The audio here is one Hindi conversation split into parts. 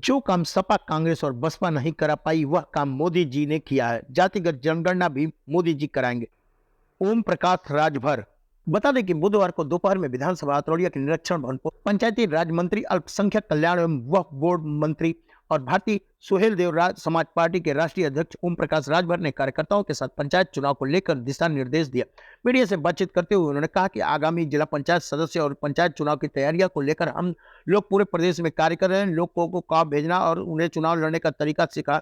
जो काम सपा, कांग्रेस और बसपा नहीं करा पाई, वह काम मोदी जी ने किया है। जातिगत जनगणना भी मोदी जी कराएंगे। ओम प्रकाश राजभर। बता दें कि बुधवार को दोपहर में विधानसभा अतरौलिया के निरीक्षण भवन पर पंचायती राज मंत्री, अल्पसंख्यक कल्याण एवं वक्फ बोर्ड मंत्री और भारतीय सुहेल देव समाज पार्टी के राष्ट्रीय अध्यक्ष ओम प्रकाश राजभर ने कार्यकर्ताओं के साथ पंचायत चुनाव को लेकर दिशा निर्देश दिया। मीडिया से बातचीत करते हुए उन्होंने कहा कि आगामी जिला पंचायत सदस्य और पंचायत चुनाव की तैयारियों को लेकर हम लोग पूरे प्रदेश में कार्य कर रहे हैं। लोगों को काम भेजना और उन्हें चुनाव लड़ने का तरीका सिखा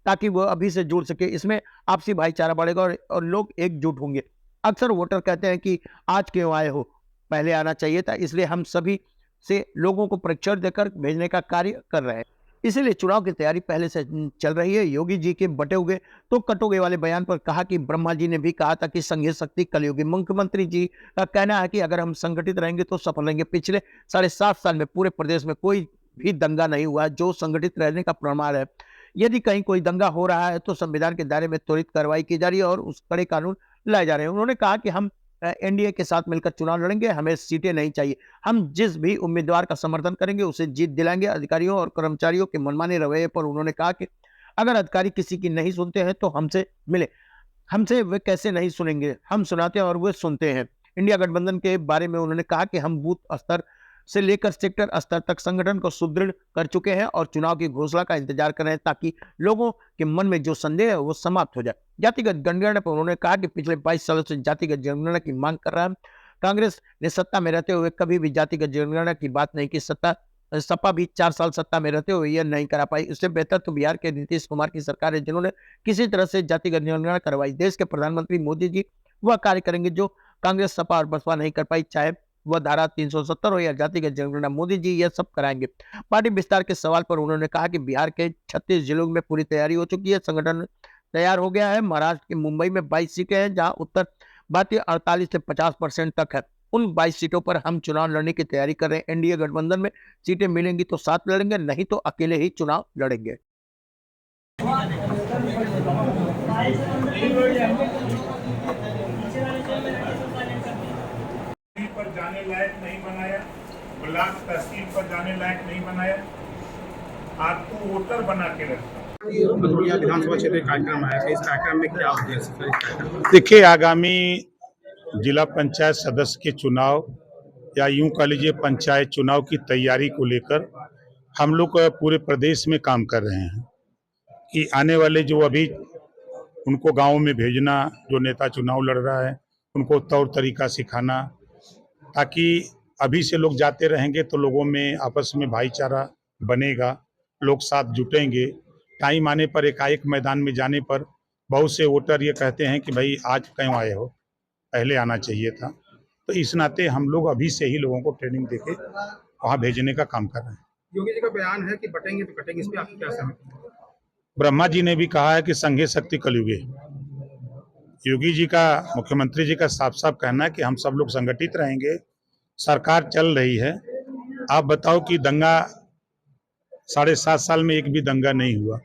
ताकि वो अभी से जुड़ सके। इसमें आपसी भाईचारा बढ़ेगा और लोग एकजुट होंगे। अक्सर वोटर कहते हैं कि आज क्यों आए हो, पहले आना चाहिए था। इसलिए हम सभी से लोगों को प्रशिक्षण देकर भेजने का कार्य कर रहे हैं। इसीलिए चुनाव की तैयारी पहले से चल रही है। योगी जी के बटे हुए तो कटोगे वाले बयान पर कहा कि ब्रह्मा जी ने भी कहा था कि संघीय शक्ति कलयुगी। मुख्यमंत्री जी का कहना है कि अगर हम संगठित रहेंगे तो सफल रहेंगे। पिछले 7.5 साल में पूरे प्रदेश में कोई भी दंगा नहीं हुआ, जो संगठित रहने का प्रमाण है। यदि कहीं कोई दंगा हो रहा है तो संविधान के दायरे में त्वरित कार्रवाई की जा रही है और उस कड़े कानून लाए जा रहे हैं। उन्होंने कहा कि हम एनडीए के साथ मिलकर चुनाव लड़ेंगे, हमें सीटें नहीं चाहिए। हम जिस भी उम्मीदवार का समर्थन करेंगे उसे जीत दिलाएंगे। अधिकारियों और कर्मचारियों के मनमाने रवैये पर उन्होंने कहा कि अगर अधिकारी किसी की नहीं सुनते हैं तो हमसे मिले। हमसे वे कैसे नहीं सुनेंगे, हम सुनाते हैं और वे सुनते हैं। इंडिया गठबंधन के बारे में उन्होंने कहा कि हम बूथ स्तर से लेकर सेक्टर स्तर तक संगठन को सुदृढ़ कर चुके हैं और चुनाव की घोषणा का इंतजार कर रहे हैं ताकि लोगों के मन में जो संदेह है वो समाप्त हो जाए। जातिगत जनगणना पर उन्होंने कहा कि पिछले 22 सालों से जातिगत जनगणना की मांग कर रहा है। कांग्रेस ने सत्ता में रहते हुए कभी भी जातिगत जनगणना की बात नहीं की। सपा भी 4 साल सत्ता में रहते हुए यह नहीं करा पाई। इससे बेहतर तो बिहार के नीतीश कुमार की सरकार है, जिन्होंने किसी तरह से जातिगत जनगणना करवाई। देश के प्रधानमंत्री मोदी जी वह कार्य करेंगे जो कांग्रेस, सपा और बसपा नहीं कर पाई, चाहे वह धारा 370 हो या जातिगत जनगणना। मोदी जी यह सब कराएंगे। पार्टी विस्तार के सवाल पर उन्होंने कहा कि बिहार के 36 जिलों में पूरी तैयारी हो चुकी है, संगठन तैयार हो गया है। महाराष्ट्र के मुंबई में 22 सीटें हैं, जहां उत्तर भारतीय 48 से 50% तक है। उन 22 सीटों पर हम चुनाव लड़ने की तैयारी कर रहे हैं। एनडीए गठबंधन में सीटें मिलेंगी तो साथ लड़ेंगे, नहीं तो अकेले ही चुनाव लड़ेंगे। पर जाने लायक नहीं बनाया, ब्लॉक तहसील पर जाने लायक नहीं बनाया, आपको वोटर बना के रखा। विधानसभा क्षेत्र कार्यक्रम है, इस कार्यक्रम में क्या उद्देश्य है? देखिए, आगामी जिला पंचायत सदस्य के चुनाव या यूं कह लीजिए पंचायत चुनाव की तैयारी को लेकर हम लोग पूरे प्रदेश में काम कर रहे हैं कि आने वाले जो अभी उनको गाँव में भेजना, जो नेता चुनाव लड़ रहा है उनको तौर तरीका सिखाना, ताकि अभी से लोग जाते रहेंगे तो लोगों में आपस में भाईचारा बनेगा, लोग साथ जुटेंगे। टाइम आने पर एकाएक मैदान में जाने पर बहुत से वोटर ये कहते हैं कि भाई आज क्यों आए हो, पहले आना चाहिए था। तो इस नाते हम लोग अभी से ही लोगों को ट्रेनिंग देके वहाँ भेजने का काम कर रहे हैं। योगी जी का बयान है कि बटेंगे तो कटेंगे, इस पे आपकी क्या सहमति है? ब्रह्मा जी ने भी कहा है कि संघीय शक्ति कलयुगी। योगी जी का, मुख्यमंत्री जी का साफ साफ कहना है कि हम सब लोग संगठित रहेंगे, सरकार चल रही है। आप बताओ कि दंगा 7.5 साल में एक भी दंगा नहीं हुआ।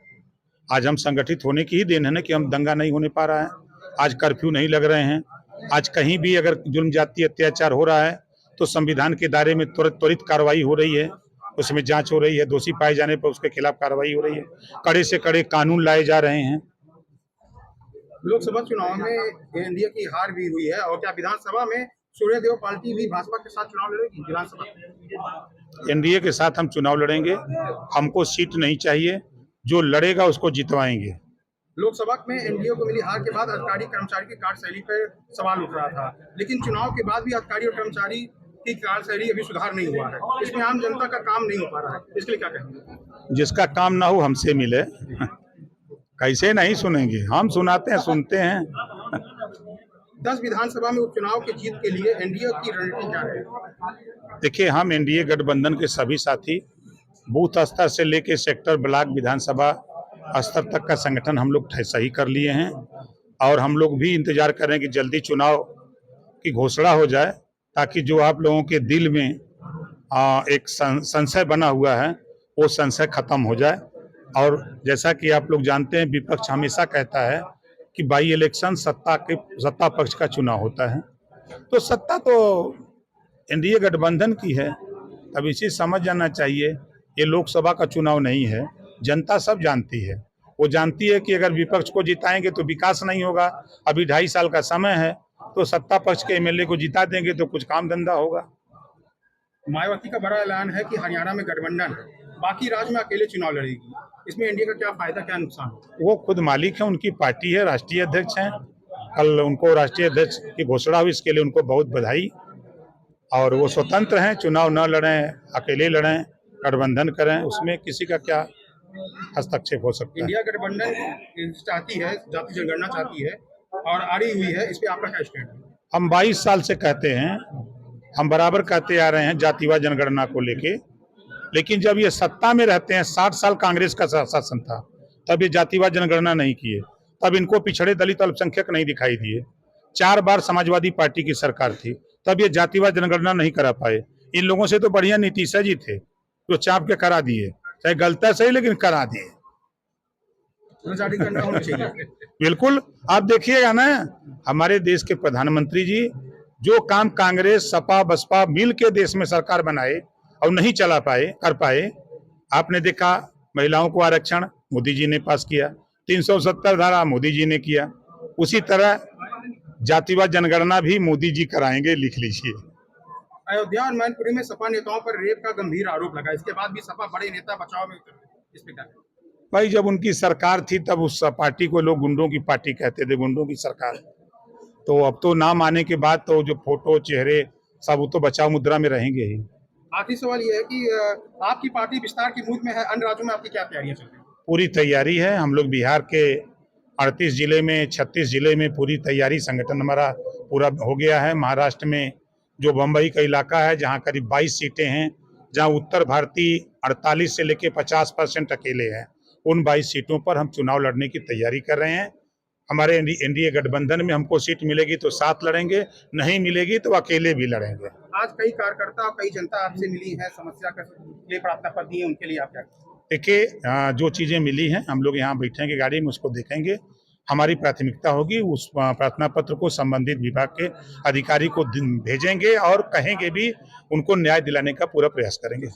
आज हम संगठित होने की ही देन है ना कि हम दंगा नहीं होने पा रहा है। आज कर्फ्यू नहीं लग रहे हैं। आज कहीं भी अगर जुल्म जाति अत्याचार हो रहा है तो संविधान के दायरे में त्वरित कार्रवाई हो रही है, उसमें जांच हो रही है। दोषी पाए जाने पर उसके खिलाफ कार्रवाई हो रही है। कड़े से कड़े कानून लाए जा रहे हैं। लोकसभा चुनाव में एनडीए की हार भी हुई है, और क्या विधानसभा में सूर्यदेव पार्टी भी भाजपा के साथ चुनाव लड़ेगी? विधानसभा एनडीए के साथ हम चुनाव लड़ेंगे। हमको सीट नहीं चाहिए, जो लड़ेगा उसको जितवाएंगे। लोकसभा में एनडीए को मिली हार के बाद अधिकारी कर्मचारी की कार्यशैली पर सवाल उठ रहा था, लेकिन चुनाव के बाद भी अधिकारी और कर्मचारी की कार्यशैली अभी सुधार नहीं हुआ है। इसमें आम जनता का काम नहीं हो पा रहा है, इसके लिए क्या कहेंगे? जिसका काम ना हो हमसे मिले। कैसे नहीं सुनेंगे, हम सुनाते हैं, सुनते हैं। 10 विधानसभा में उपचुनाव की जीत के लिए एनडीए की रणनीति क्या है? देखिए, हम एनडीए गठबंधन के सभी साथी बूथ स्तर से लेकर सेक्टर, ब्लॉक, विधानसभा स्तर तक का संगठन हम लोग सही कर लिए हैं और हम लोग भी इंतजार कर रहे हैं कि जल्दी चुनाव की घोषणा हो जाए, ताकि जो आप लोगों के दिल में एक संशय बना हुआ है वो संशय खत्म हो जाए। और जैसा कि आप लोग जानते हैं, विपक्ष हमेशा कहता है कि बाई इलेक्शन सत्ता पक्ष का चुनाव होता है, तो सत्ता तो एनडीए गठबंधन की है। अब इसे समझ जाना चाहिए। ये लोकसभा का चुनाव नहीं है। जनता सब जानती है, वो जानती है कि अगर विपक्ष को जिताएंगे तो विकास नहीं होगा। अभी 2.5 साल का समय है, तो सत्ता पक्ष के एमएलए को जिता देंगे तो कुछ काम धंधा होगा। मायावती का बड़ा ऐलान है कि हरियाणा में गठबंधन है, बाकी राज्य में अकेले चुनाव लड़ेगी। इसमें एनडीए का क्या फायदा, क्या नुकसान? वो खुद मालिक है, उनकी पार्टी है, राष्ट्रीय अध्यक्ष हैं। कल उनको राष्ट्रीय अध्यक्ष की घोषणा हुई, इसके लिए उनको बहुत बधाई। और वो स्वतंत्र हैं, चुनाव न लड़ें, अकेले लड़ें, गठबंधन करें, उसमें किसी का क्या हस्तक्षेप हो सकता है। इंडिया गठबंधन चाहती है, जाति जनगणना चाहती है और आड़ी हुई है, इस पे आपका क्या स्टैंड है? हम 22 साल से कहते हैं, हम बराबर कहते आ रहे हैं जातिवाद जनगणना को लेके, लेकिन जब ये सत्ता में रहते हैं, 60 साल कांग्रेस का शासन था, तब ये जातिवाद जनगणना नहीं किए, तब इनको पिछड़े दलित अल्पसंख्यक नहीं दिखाई दिए। 4 बार समाजवादी पार्टी की सरकार थी, तब ये जातिवाद जनगणना नहीं करा पाए। इन लोगों से तो बढ़िया नीतीश जी थे, जो चाप के करा दिए, चाहे गलता सही लेकिन करा दिए। जनजातिकरण होना चाहिए। बिल्कुल, आप देखिएगा ना, हमारे देश के प्रधानमंत्री जी जो काम कांग्रेस सपा बसपा मिल के देश में सरकार बनाए और नहीं चला पाए, कर पाए। आपने देखा, महिलाओं को आरक्षण मोदी जी ने पास किया, 370 धारा मोदी जी ने किया। उसी तरह जातिवाद जनगणना भी मोदी जी कराएंगे, लिख लीजिए। अयोध्या और मैनपुरी में सपा नेताओं पर रेप का गंभीर आरोप लगा, इसके बाद भी सपा बड़े नेता बचाव में उतरे, इस पे क्या? भाई, जब उनकी सरकार थी तब उस पार्टी को लोग गुंडों की पार्टी कहते थे, गुंडों की सरकार। तो अब तो नाम आने के बाद तो जो फोटो चेहरे सब वो तो बचाव मुद्रा में रहेंगे ही। आखिरी सवाल ये है कि आपकी पार्टी विस्तार की मूड में है, अन्य राज्यों में आपकी क्या तैयारियां चल रही हैं? पूरी तैयारी है। हम लोग बिहार के 38 जिले में, 36 जिले में पूरी तैयारी, संगठन हमारा पूरा हो गया है। महाराष्ट्र में जो बम्बई का इलाका है, जहाँ करीब 22 सीटें हैं, जहाँ उत्तर भारतीय 48 से लेकर 50% अकेले हैं, उन 22 सीटों पर हम चुनाव लड़ने की तैयारी कर रहे हैं। हमारे एनडीए गठबंधन में हमको सीट मिलेगी तो साथ लड़ेंगे, नहीं मिलेगी तो अकेले भी लड़ेंगे। आज कई कार्यकर्ता और कई जनता आपसे मिली है, समस्या के लिए प्रार्थना पत्र दिए, उनके लिए आप क्या? देखिए, जो चीजें मिली हैं, हम लोग यहाँ बैठेंगे गाड़ी में, उसको देखेंगे। हमारी प्राथमिकता होगी उस प्रार्थना पत्र को संबंधित विभाग के अधिकारी को भेजेंगे और कहेंगे भी, उनको न्याय दिलाने का पूरा प्रयास करेंगे।